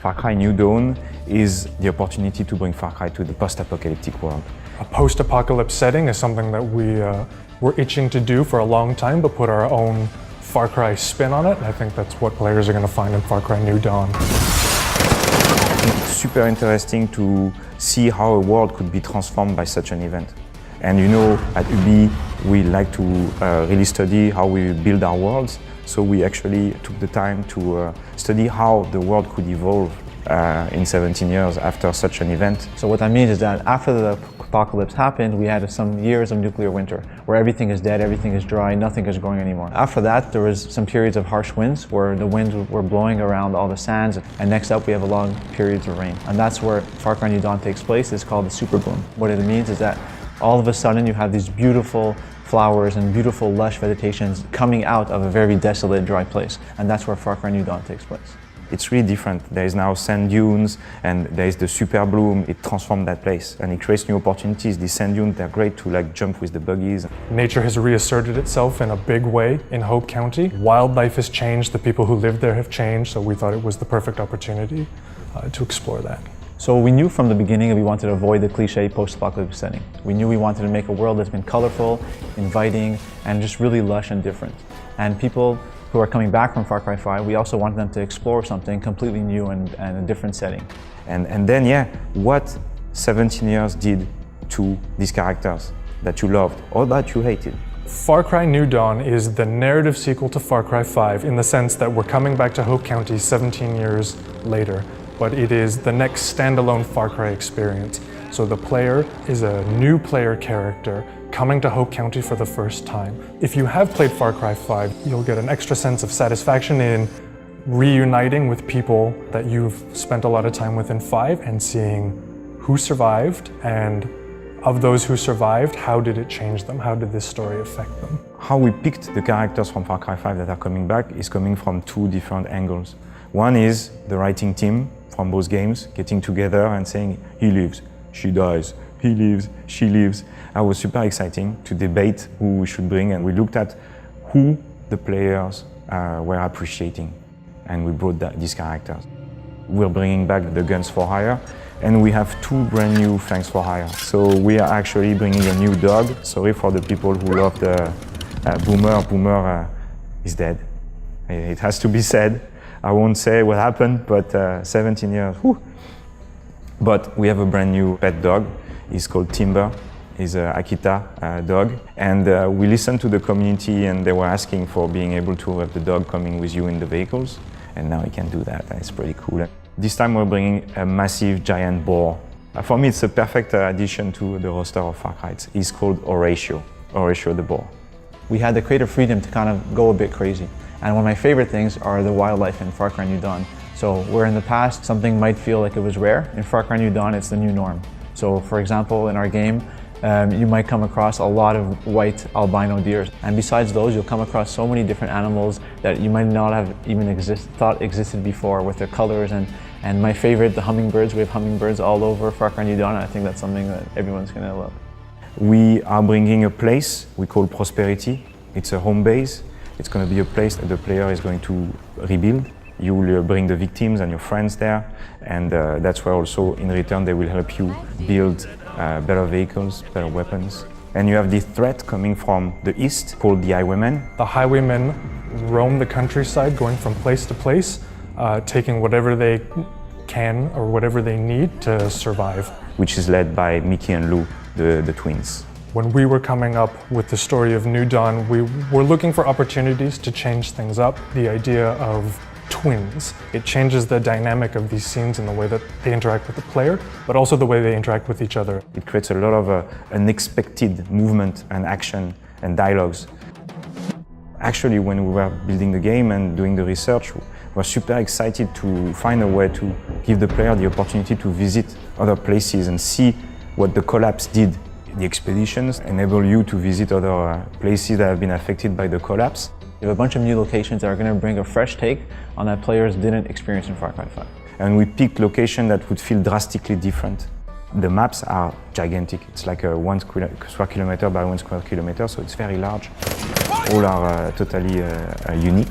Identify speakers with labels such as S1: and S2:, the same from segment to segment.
S1: Far Cry New Dawn is the opportunity to bring Far Cry to the post-apocalyptic world.
S2: A post-apocalypse setting is something that we're itching to do for a long time, but put our own Far Cry spin on it. And I think that's what players are going to find in Far Cry New Dawn.
S1: I think it's super interesting to see how a world could be transformed by such an event. And you know, at UB, we like to really study how we build our worlds. So we actually took the time to study how the world could evolve in 17 years after such an event.
S3: So what that means is that after the apocalypse happened, we had some years of nuclear winter, where everything is dead, everything is dry, nothing is growing anymore. After that, there was some periods of harsh winds, where the winds were blowing around all the sands, and next up we have long periods of rain. And that's where Far Cry New Dawn takes place. It's called the super bloom. What it means is that all of a sudden you have these beautiful flowers and beautiful lush vegetations coming out of a very desolate, dry place. And that's where Far Cry New Dawn takes place.
S1: It's really different. There is now sand dunes and there is the super bloom. It transforms that place and it creates new opportunities. The sand dunes, they're great to like jump with the buggies.
S2: Nature has reasserted itself in a big way in Hope County. Wildlife has changed, the people who live there have changed, so we thought it was the perfect opportunity to explore that.
S3: So we knew from the beginning that we wanted to avoid the cliche post-apocalyptic setting. We knew we wanted to make a world that's been colorful, inviting, and just really lush and different. And people who are coming back from Far Cry 5, we also wanted them to explore something completely new and a different setting.
S1: And then, yeah, what 17 years did to these characters that you loved or that you hated?
S2: Far Cry New Dawn is the narrative sequel to Far Cry 5 in the sense that we're coming back to Hope County 17 years later. But it is the next standalone Far Cry experience. So the player is a new player character coming to Hope County for the first time. If you have played Far Cry 5, you'll get an extra sense of satisfaction in reuniting with people that you've spent a lot of time with in 5 and seeing who survived, and of those who survived, how did it change them? How did this story affect them?
S1: How we picked the characters from Far Cry 5 that are coming back is coming from two different angles. One is the writing team from both games getting together and saying, he lives, she dies, he lives, she lives. That was super exciting to debate who we should bring, and we looked at who the players were appreciating, and we brought these characters. We're bringing back the Guns for Hire, and we have 2 brand new Fangs for Hire. So we are actually bringing a new dog. Sorry for the people who love the Boomer. Boomer is dead. It has to be said. I won't say what happened, but 17 years, whew. But we have a brand new pet dog. He's called Timber. He's an Akita dog. And we listened to the community, and they were asking for being able to have the dog coming with you in the vehicles. And now he can do that, and it's pretty cool. This time we're bringing a massive giant boar. For me, it's a perfect addition to the roster of Far Cry. He's called Horatio the boar.
S3: We had the creative freedom to kind of go a bit crazy. And one of my favorite things are the wildlife in Far Cry New Dawn. So where in the past something might feel like it was rare, in Far Cry New Dawn it's the new norm. So for example, in our game, you might come across a lot of white albino deer. And besides those, you'll come across so many different animals that you might not have even thought existed before, with their colors. And my favorite, the hummingbirds. We have hummingbirds all over Far Cry New Dawn, and I think that's something that everyone's gonna love.
S1: We are bringing a place we call Prosperity. It's a home base. It's going to be a place that the player is going to rebuild. You will bring the victims and your friends there, and that's where also in return they will help you build better vehicles, better weapons. And you have this threat coming from the east called the Highwaymen.
S2: The Highwaymen roam the countryside, going from place to place, taking whatever they can or whatever they need to survive.
S1: Which is led by Mickey and Lou, the twins.
S2: When we were coming up with the story of New Dawn, we were looking for opportunities to change things up. The idea of twins, it changes the dynamic of these scenes in the way that they interact with the player, but also the way they interact with each other.
S1: It creates a lot of unexpected movement and action and dialogues. Actually, when we were building the game and doing the research, we were super excited to find a way to give the player the opportunity to visit other places and see what the collapse did. The expeditions enable you to visit other places that have been affected by the collapse.
S3: We have a bunch of new locations that are going to bring a fresh take on that players didn't experience in Far Cry 5.
S1: And we picked locations that would feel drastically different. The maps are gigantic. It's like a 1 square kilometer by 1 square kilometer, so it's very large. All are totally unique.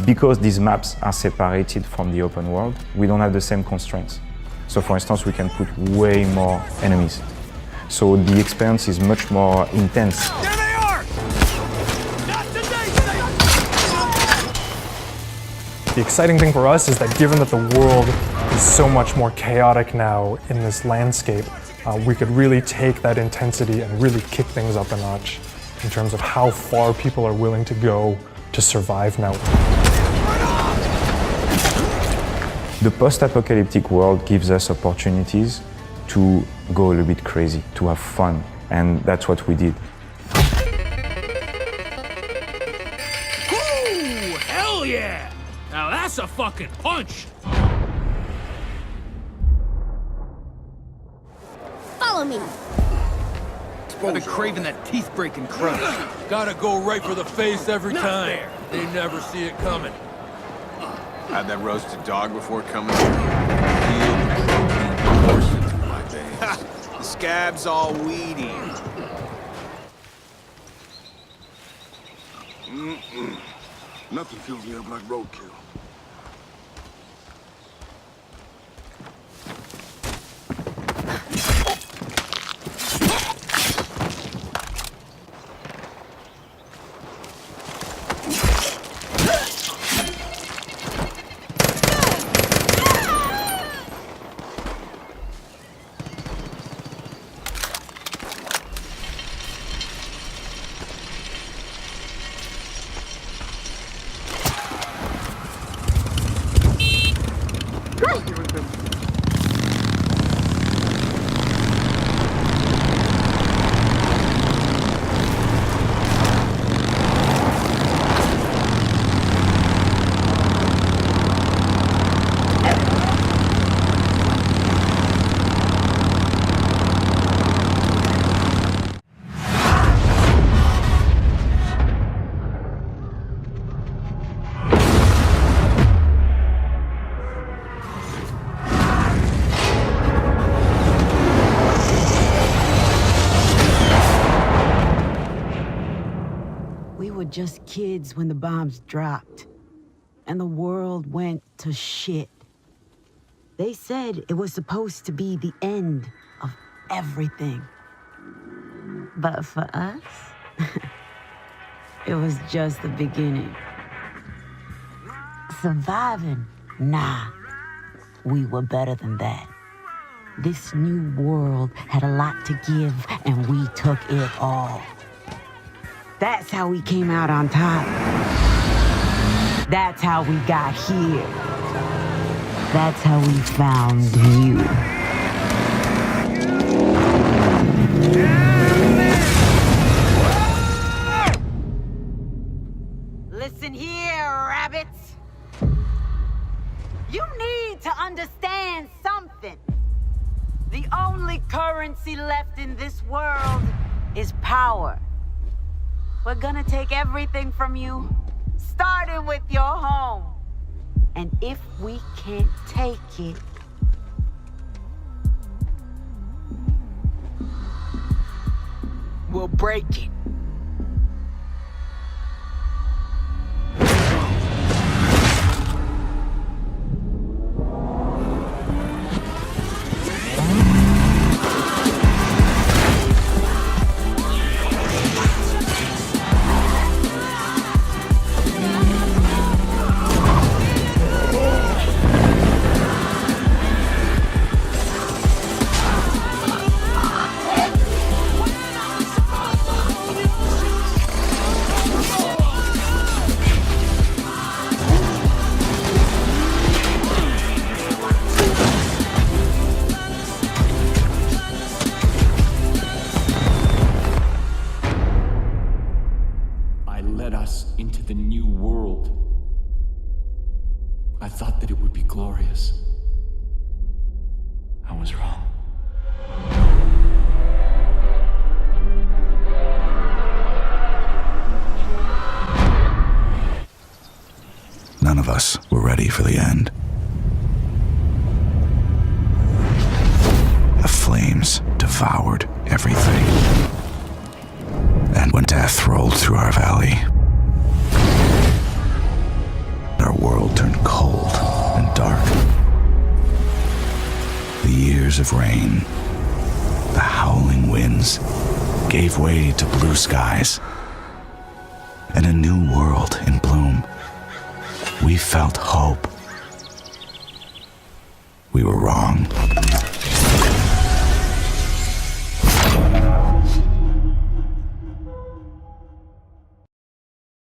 S1: because these maps are separated from the open world, we don't have the same constraints. So for instance, we can put way more enemies. So the experience is much more intense.
S4: There they are! Not today!
S2: The exciting thing for us is that given that the world is so much more chaotic now in this landscape, we could really take that intensity and really kick things up a notch in terms of how far people are willing to go to survive now.
S1: The post-apocalyptic world gives us opportunities to go a little bit crazy, to have fun, and that's what we did.
S4: Ooh, hell yeah! Now that's a fucking punch!
S5: Follow me.
S6: I've been craving that teeth-breaking crunch.
S7: Gotta go right for the face every time. They never see it coming.
S8: Had that roasted dog before coming here. Feel the protein coursing through my veins. The scab's all weedy.
S9: Nothing fills me up like roadkill.
S10: We were just kids when the bombs dropped, and the world went to shit. They said it was supposed to be the end of everything. But for us, it was just the beginning. Surviving? Nah, we were better than that. This new world had a lot to give, and we took it all. That's how we came out on top. That's how we got here. That's how we found you. Listen here, rabbits. You need to understand something. The only currency left in this world is power. We're gonna take everything from you, starting with your home. And if we can't take it, we'll break it.
S11: Into the new world. I thought that it would be glorious. I was wrong.
S9: None of us were ready for the end. The flames devoured everything. And when death rolled through our valley, years of rain, the howling winds gave way to blue skies and a new world in bloom. We felt hope. We were wrong.